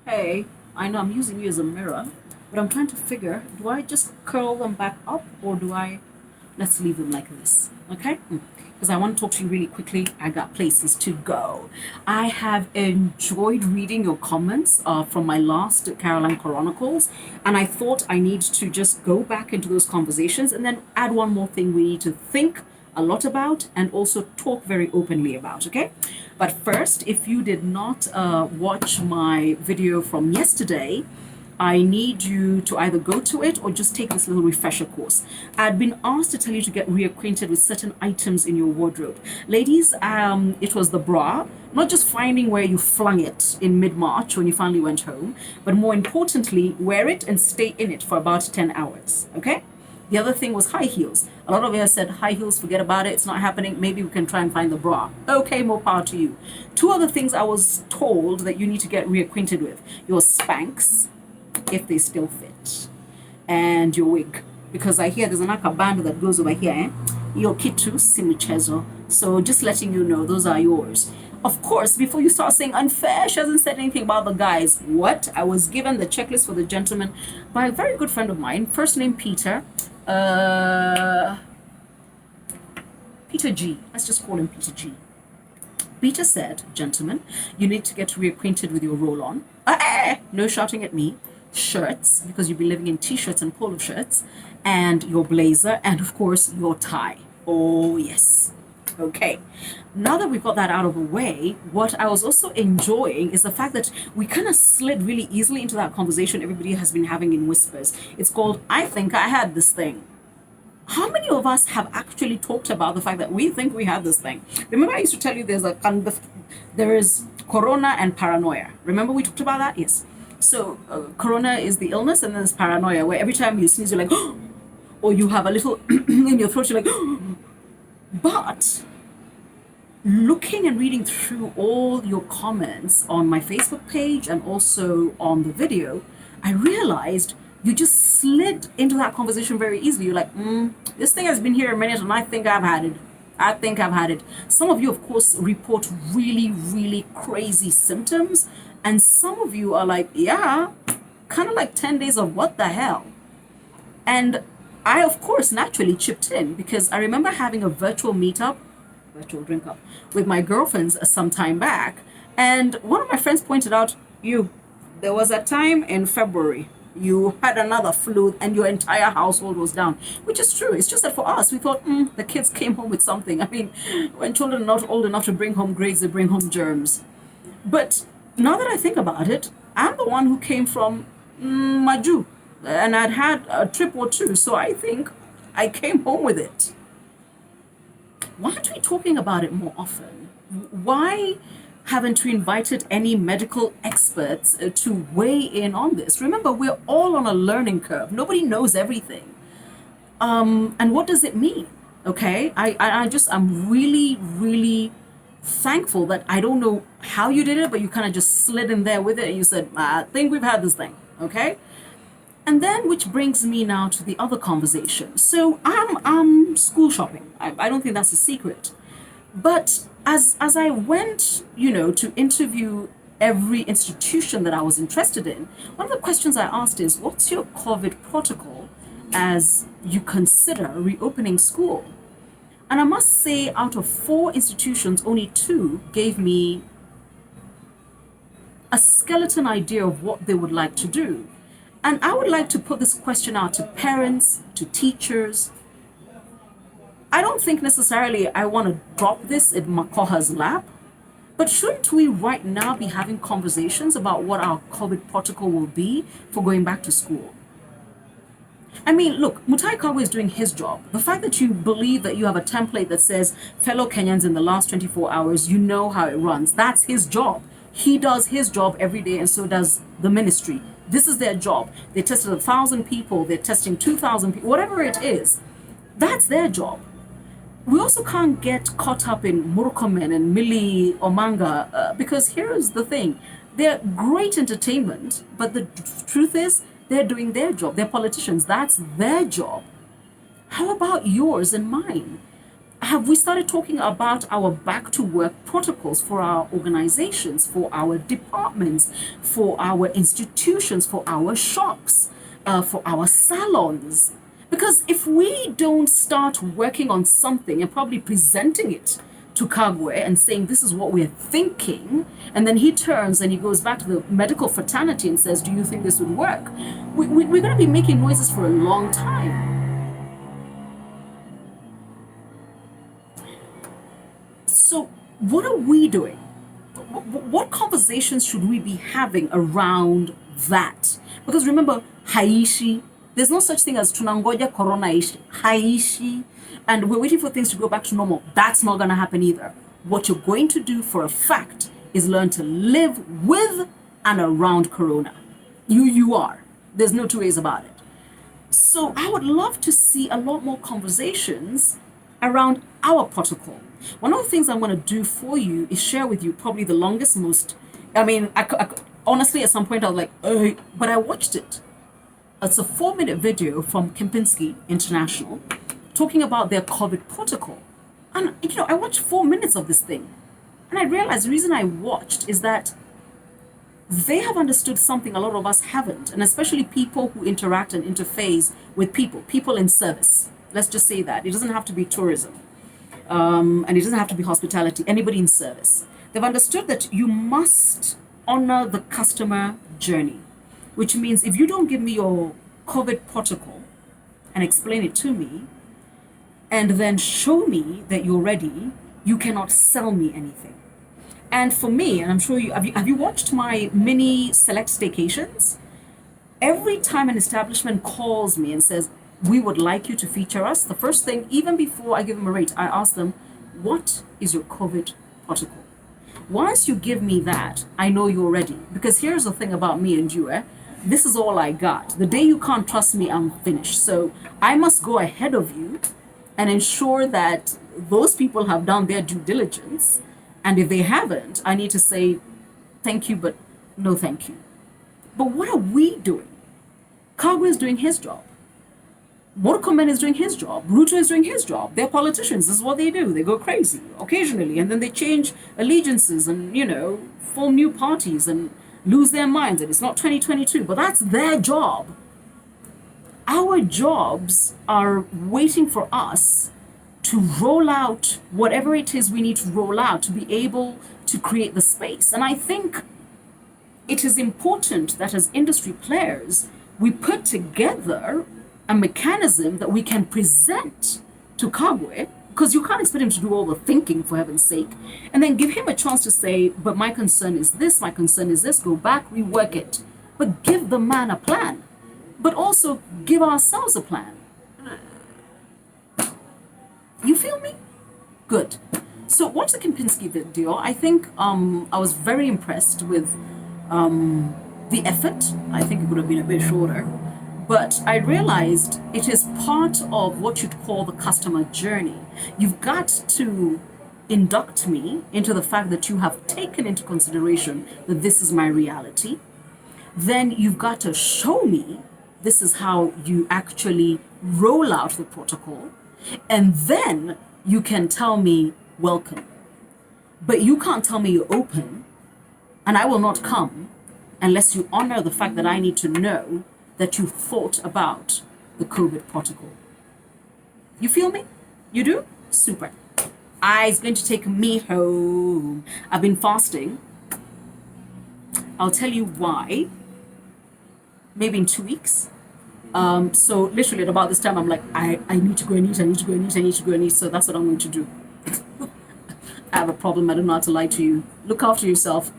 Hey, I know I'm using you as a mirror, but I'm trying to figure, do I just curl them back up or do I, let's leave them like this, okay? Because I want to talk to you really quickly. I got places to go. I have enjoyed reading your comments from my last Caroline Chronicles, and I thought I need to just go back into those conversations and then add one more thing we need to think a lot about and also talk very openly about, okay? But first, if you did not watch my video from yesterday, I need you to either go to it or just take this little refresher course. I'd been asked to tell you to get reacquainted with certain items in your wardrobe. Ladies, it was the bra, not just finding where you flung it in mid March when you finally went home, but more importantly, wear it and stay in it for about 10 hours, okay? The other thing was high heels. A lot of you have said high heels, forget about it, it's not happening. Maybe we can try and find the bra. Okay, more power to you. Two other things I was told that you need to get reacquainted with: your Spanx, if they still fit, and your wig. Because I hear there's an band that goes over here, eh? Your kitu simichezo. So just letting you know, those are yours. Of course, before you start saying unfair, she hasn't said anything about the guys. What? I was given the checklist for the gentleman by a very good friend of mine, first name Peter. Uh, Peter G. Let's just call him Peter G. Peter said, gentlemen, you need to get reacquainted with your roll on. No shouting at me. Shirts, because you'll be living in t shirts and polo shirts, and your blazer, and of course, your tie. Oh, yes. Okay. Now that we've got that out of the way, what I was also enjoying is the fact that we kind of slid really easily into that conversation everybody has been having in whispers. It's called, I think I had this thing. How many of us have actually talked about the fact that we think we have this thing? Remember, I used to tell you there is corona and paranoia. Remember, we talked about that? Yes. So, corona is the illness, and then there's paranoia, where every time you sneeze, you're like, or you have a little in your throat, you're like, but looking and reading through all your comments on my Facebook page and also on the video, I realized you just slid into that conversation very easily. You're like, this thing has been here a minute and I think I've had it. I think I've had it. Some of you, of course, report really, really crazy symptoms. And some of you are like, yeah, kind of like 10 days of what the hell. And I, of course, naturally chipped in because I remember having a virtual drink up, with my girlfriends some time back. And one of my friends pointed out, there was a time in February you had another flu and your entire household was down, which is true. It's just that for us, we thought, the kids came home with something. I mean, when children are not old enough to bring home grades, they bring home germs. But now that I think about it, I'm the one who came from Maju, and I'd had a trip or two, so I think I came home with it. Why aren't we talking about it more often? Why haven't we invited any medical experts to weigh in on this? Remember, we're all on a learning curve. Nobody knows everything. And what does it mean? Okay, I'm really, really thankful that I don't know how you did it, but you kind of just slid in there with it and you said, I think we've had this thing. Okay. And then, which brings me now to the other conversation. So I'm school shopping. I don't think that's a secret. But as I went, to interview every institution that I was interested in, one of the questions I asked is, what's your COVID protocol as you consider reopening school? And I must say, out of 4 institutions, only 2 gave me a skeleton idea of what they would like to do. And I would like to put this question out to parents, to teachers. I don't think necessarily I want to drop this in Makoha's lap, but shouldn't we right now be having conversations about what our COVID protocol will be for going back to school? I mean, look, Mutai Kagwe is doing his job. The fact that you believe that you have a template that says fellow Kenyans in the last 24 hours, you know how it runs. That's his job. He does his job every day, and so does the ministry. This is their job. They tested 1,000 people. They're testing 2,000 people. Whatever it is, that's their job. We also can't get caught up in Murukomen and Mili or manga because here's the thing. They're great entertainment, but the truth is they're doing their job. They're politicians. That's their job. How about yours and mine? have we started talking about our back to work protocols for our organizations, for our departments, for our institutions, for our shops, for our salons? Because if we don't start working on something and probably presenting it to Kagwe and saying, this is what we're thinking, and then he turns and he goes back to the medical fraternity and says, do you think this would work? We're going to be making noises for a long time. So, what are we doing? What conversations should we be having around that? Because remember, haishi, there's no such thing as tunangoja corona ishi. Haishi, and we're waiting for things to go back to normal. That's not going to happen either. What you're going to do for a fact is learn to live with and around corona. You are. There's no two ways about it. So I would love to see a lot more conversations around our protocol. One of the things I want to do for you is share with you probably the longest, most, honestly, at some point I was like, but I watched it. It's a 4-minute video from Kempinski International talking about their COVID protocol. And, I watched 4 minutes of this thing. And I realized the reason I watched is that they have understood something a lot of us haven't. And especially people who interact and interface with people in service. Let's just say that. It doesn't have to be tourism. And it doesn't have to be hospitality, anybody in service. They've understood that you must honor the customer journey, which means if you don't give me your COVID protocol and explain it to me, and then show me that you're ready, you cannot sell me anything. And for me, and I'm sure have you watched my mini select staycations? Every time an establishment calls me and says, we would like you to feature us, the first thing, even before I give them a rate, I ask them, what is your COVID protocol? Once you give me that, I know you're ready. Because here's the thing about me and you, this is all I got. The day you can't trust me, I'm finished. So I must go ahead of you and ensure that those people have done their due diligence. And if they haven't, I need to say, thank you, but no thank you. But what are we doing? Kagwe is doing his job. Morkomen is doing his job. Ruto is doing his job. They're politicians. This is what they do. They go crazy occasionally. And then they change allegiances and, form new parties and lose their minds. And it's not 2022, but that's their job. Our jobs are waiting for us to roll out whatever it is we need to roll out to be able to create the space. And I think it is important that as industry players, we put together a mechanism that we can present to Kagwe, because you can't expect him to do all the thinking, for heaven's sake, and then give him a chance to say, but my concern is this, my concern is this, go back, rework it. But give the man a plan, but also give ourselves a plan. You feel me? Good. So watch the Kempinski video. I think I was very impressed with the effort. I think it would have been a bit shorter. But I realized it is part of what you'd call the customer journey. You've got to induct me into the fact that you have taken into consideration that this is my reality. Then you've got to show me this is how you actually roll out the protocol. And then you can tell me, welcome. But you can't tell me you're open, and I will not come unless you honor the fact that I need to know that you thought about the COVID protocol. You feel me? You do? Super. It's going to take me home. I've been fasting. I'll tell you why. Maybe in 2 weeks. So literally at about this time, I'm like, I need to go and eat, I need to go and eat, I need to go and eat. So that's what I'm going to do. I have a problem. I don't know how to lie to you. Look after yourself.